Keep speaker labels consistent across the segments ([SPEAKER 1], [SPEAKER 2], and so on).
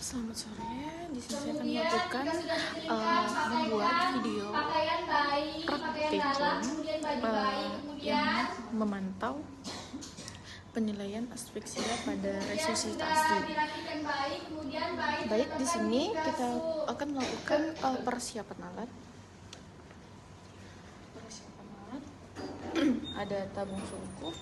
[SPEAKER 1] Selamat sore, di sini saya akan melakukan membuat video praktikum yang memantau penilaian asfiksia pada resusitasi. Baik, di sini kita akan melakukan persiapan alat. Ada tabung sungkup.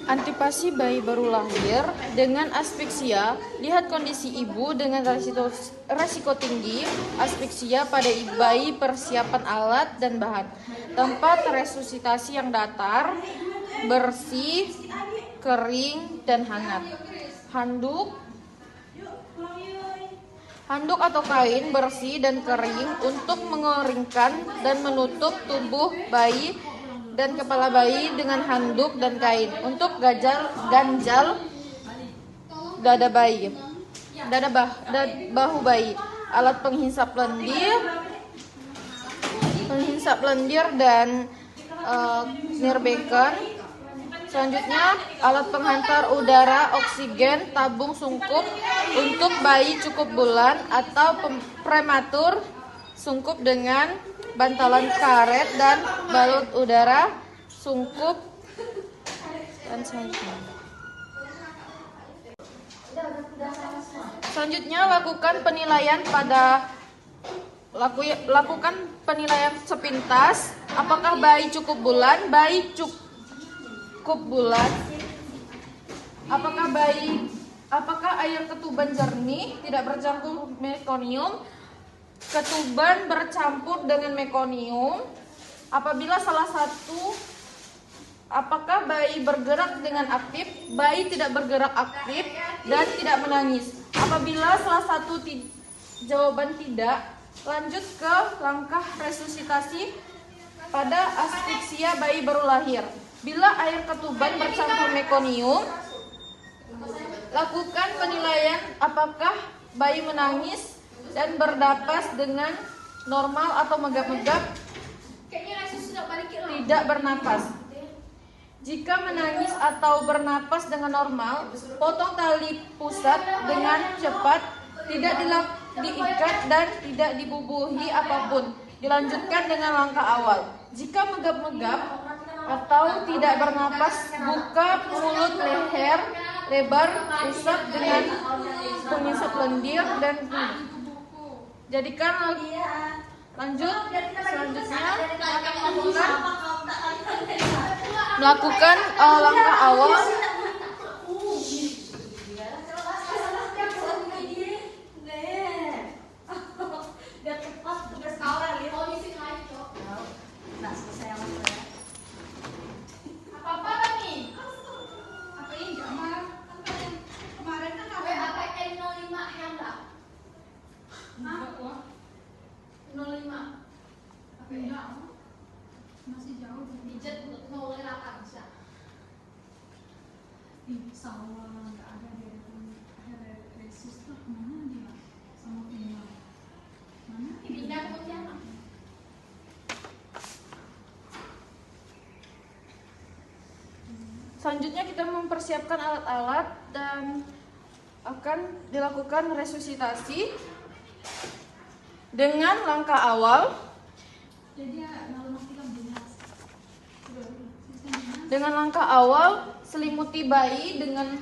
[SPEAKER 1] Antipasi bayi baru lahir dengan asfiksia. Lihat kondisi ibu dengan resiko tinggi asfiksia pada bayi, persiapan alat dan bahan. Tempat resusitasi yang datar, bersih, kering, dan hangat. Handuk atau kain bersih dan kering untuk mengeringkan dan menutup tubuh bayi dan kepala bayi dengan handuk dan kain. Untuk ganjal dada bahu bayi, alat penghisap lendir dan nirbekan. Selanjutnya, alat penghantar udara oksigen, tabung sungkup untuk bayi cukup bulan atau prematur, sungkup dengan bantalan karet dan balut udara sungkup, dan selanjutnya lakukan penilaian sepintas. Apakah bayi cukup bulan? Bayi cukup bulan. Apakah air ketuban jernih, tidak bercampur mekonium? Ketuban bercampur dengan mekonium. Apabila salah satu, apakah bayi bergerak dengan aktif? Bayi tidak bergerak aktif dan tidak menangis. Apabila salah satu jawaban tidak, lanjut ke langkah resusitasi pada asfiksia bayi baru lahir. Bila air ketuban bercampur mekonium, lakukan penilaian apakah bayi menangis dan bernapas dengan normal atau megap-megap, tidak bernapas. Jika menangis atau bernapas dengan normal, potong tali pusat dengan cepat, tidak diikat dan tidak dibubuhi apapun. Dilanjutkan dengan langkah awal. Jika megap-megap atau tidak bernapas, buka mulut leher lebar, usap dengan pengisap lendir dan jadikan lanjut. Selanjutnya melakukan langkah awal.
[SPEAKER 2] Masih jauh pijat untuk 08 bisa. Sawah nggak ada resus tuh mana dia sama pindah. Mana pindah ke siapa?
[SPEAKER 1] Selanjutnya kita mempersiapkan alat-alat dan akan dilakukan resusitasi dengan langkah awal. Dengan langkah awal, selimuti bayi dengan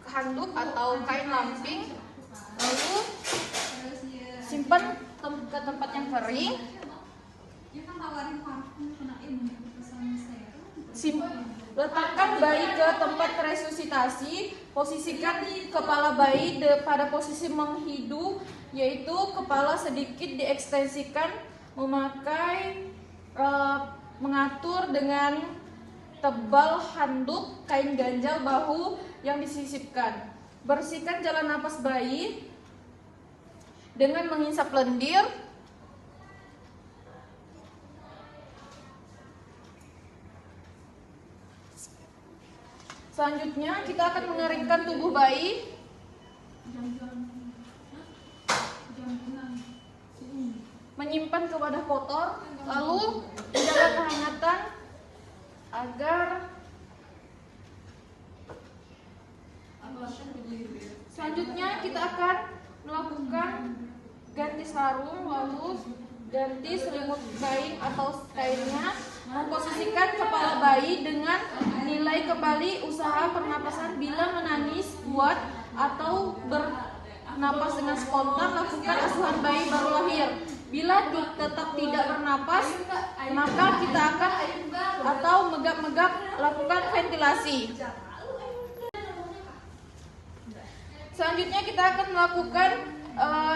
[SPEAKER 1] handuk atau kain lamping, lalu simpan ke tempat yang kering. Letakkan bayi ke tempat resusitasi. Posisikan kepala bayi pada posisi menghidu, yaitu kepala sedikit diekstensikan, mengatur dengan tebal handuk kain ganjal bahu yang disisipkan. Bersihkan jalan napas bayi dengan menghisap lendir. Selanjutnya kita akan mengeringkan tubuh bayi. Menyimpan ke wadah kotor, lalu menjaga kehangatan agar Selanjutnya kita akan melakukan ganti sarung, lalu ganti selimut kain atau kainnya, memposisikan kepala bayi dengan nilai kembali usaha pernapasan. Bila menangis kuat atau bernapas dengan spontan, lakukan asuhan bayi baru lahir. Bila tetap tidak bernapas, maka kita akan atau megap-megap lakukan ventilasi. Selanjutnya kita akan melakukan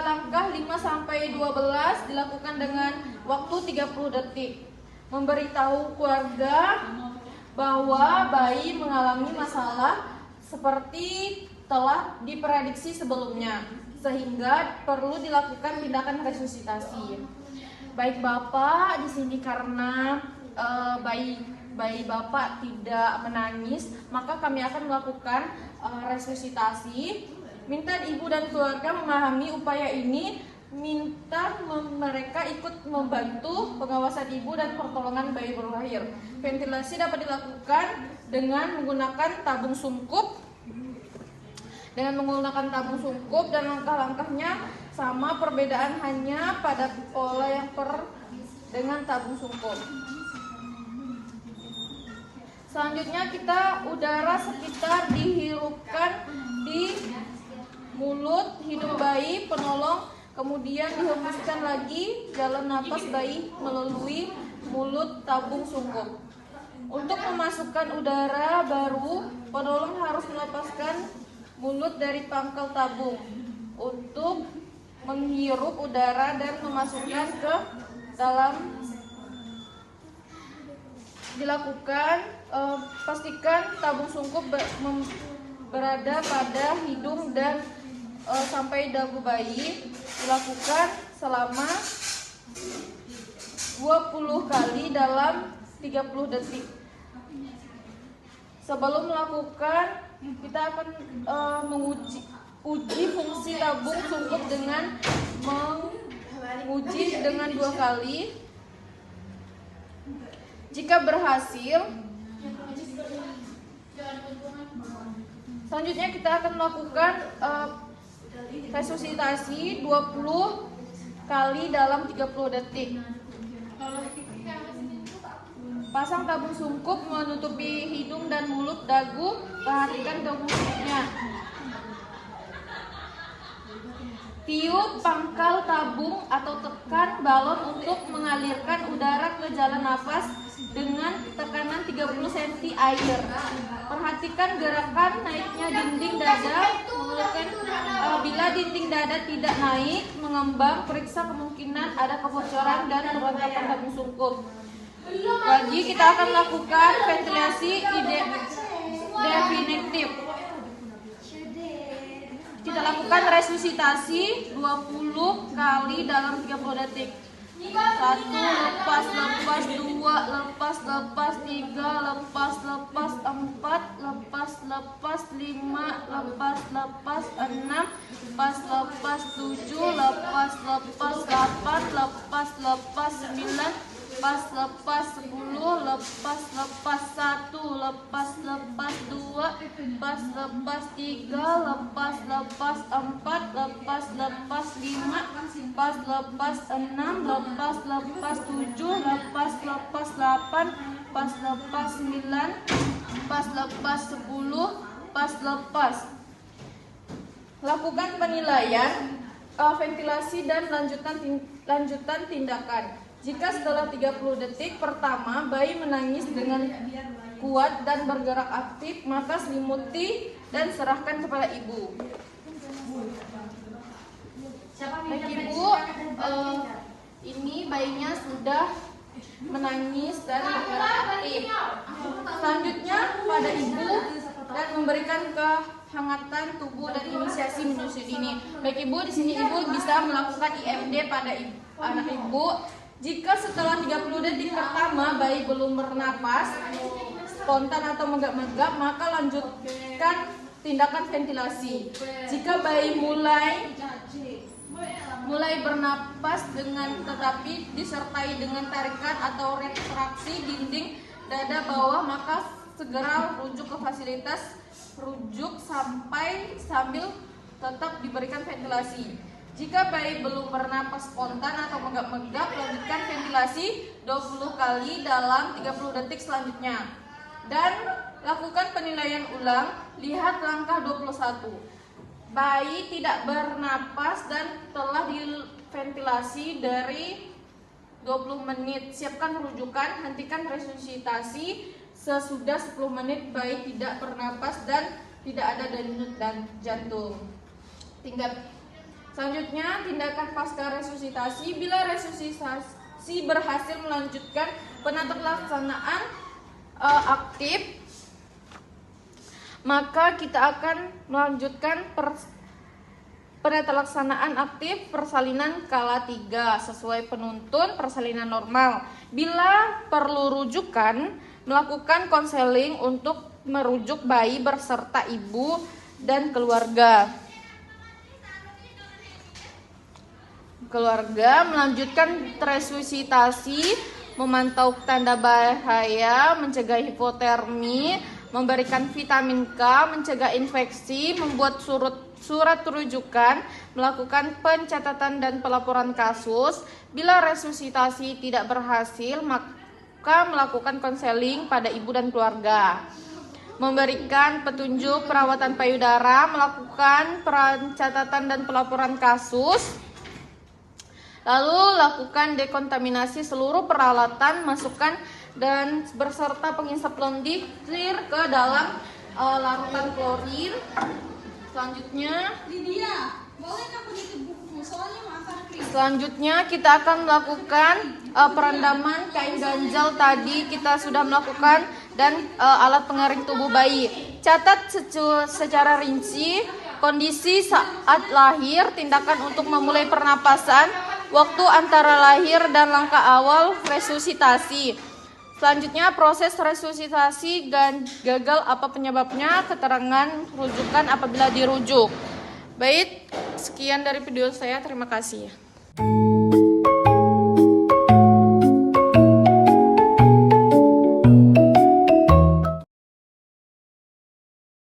[SPEAKER 1] langkah 5-12 dilakukan dengan waktu 30 detik. Memberitahu keluarga bahwa bayi mengalami masalah seperti telah diprediksi sebelumnya, sehingga perlu dilakukan tindakan resusitasi. Baik Bapak di sini karena bayi Bapak tidak menangis, maka kami akan melakukan resusitasi. Minta ibu dan keluarga memahami upaya ini, minta mereka ikut membantu pengawasan ibu dan pertolongan bayi baru lahir. Ventilasi dapat dilakukan dengan menggunakan tabung sungkup. Dan langkah-langkahnya sama, perbedaan hanya pada pola yang dengan tabung sungkup. Selanjutnya udara sekitar dihirupkan di mulut hidung bayi penolong, kemudian dihembuskan lagi jalan napas bayi melalui mulut tabung sungkup. Untuk memasukkan udara baru, penolong harus melepaskan mulut dari pangkal tabung untuk menghirup udara dan memasukkan ke dalam. Pastikan tabung sungkup berada pada hidung dan sampai dagu bayi. Dilakukan selama 20 kali dalam 30 detik. Sebelum melakukan, kita akan menguji fungsi tabung sungkup dengan menguji dengan 2 kali. Jika berhasil, selanjutnya kita akan melakukan resusitasi 20 kali dalam 30 detik. Pasang tabung sungkup menutupi hidung dan mulut, dagu. Perhatikan tabung sungkupnya. Tiup pangkal tabung atau tekan balon untuk mengalirkan udara ke jalan nafas dengan tekanan 30 cm air. Perhatikan gerakan naiknya dinding dada. Bila dinding dada tidak naik, mengembang, periksa kemungkinan ada kebocoran dan kerontakan tabung sungkup. Lagi kita akan lakukan ventilasi definitif. Kita lakukan resusitasi 20 kali dalam 30 detik. 1, lepas, 2, lepas, 3, lepas, 4, lepas, 5, lepas, 6, lepas, 7, lepas, 8, lepas, 9, lepas, 10, lepas, 1, lepas, 2, lepas, 3, lepas, 4, lepas, 5, lepas, 6, lepas, 7, lepas, 8, lepas, 9, lepas, 10, lepas. Lakukan penilaian, ventilasi dan lanjutan tindakan. Jika setelah 30 detik pertama bayi menangis dengan kuat dan bergerak aktif, maka selimuti dan serahkan kepada ibu. Baik Ibu, ini bayinya sudah menangis dan bergerak aktif. Selanjutnya pada ibu dan memberikan kehangatan tubuh dan inisiasi menyusui ini. Baik Ibu, di sini Ibu bisa melakukan IMD pada anak Ibu. Jika setelah 30 detik pertama bayi belum bernapas, spontan atau megap-megap, maka lanjutkan tindakan ventilasi. Jika bayi mulai bernapas dengan tetapi disertai dengan tarikan atau retraksi dinding dada bawah, maka segera rujuk ke fasilitas rujuk sampai sambil tetap diberikan ventilasi. Jika bayi belum bernapas spontan atau menggap-menggap, lanjutkan ventilasi 20 kali dalam 30 detik selanjutnya. Dan lakukan penilaian ulang, lihat langkah 21. Bayi tidak bernapas dan telah diventilasi dari 20 menit. Siapkan rujukan, hentikan resusitasi sesudah 10 menit bayi tidak bernapas dan tidak ada denyut dan jantung. Selanjutnya, tindakan pasca resusitasi. Bila resusitasi berhasil melanjutkan penata-laksanaan aktif, maka kita akan melanjutkan penata-laksanaan aktif persalinan skala 3 sesuai penuntun persalinan normal. Bila perlu rujukan, melakukan konseling untuk merujuk bayi berserta ibu dan keluarga. Melanjutkan resusitasi, memantau tanda bahaya, mencegah hipotermi, memberikan vitamin K, mencegah infeksi, membuat surat rujukan, melakukan pencatatan dan pelaporan kasus. Bila resusitasi tidak berhasil, maka melakukan konseling pada ibu dan keluarga. Memberikan petunjuk perawatan payudara, melakukan pencatatan dan pelaporan kasus. Lalu lakukan dekontaminasi seluruh peralatan, masukkan dan berserta pengisap lendir ke dalam larutan klorin. Selanjutnya,
[SPEAKER 2] Lydia, boleh aku nitip buku? Soalnya maafkan Kris.
[SPEAKER 1] Selanjutnya kita akan melakukan perendaman kain ganjal tadi kita sudah melakukan dan alat pengering tubuh bayi. Catat secara rinci kondisi saat lahir, tindakan untuk memulai pernapasan, waktu antara lahir dan langkah awal resusitasi. Selanjutnya proses resusitasi dan gagal apa penyebabnya, keterangan rujukan apabila dirujuk. Baik, sekian dari video saya. Terima kasih.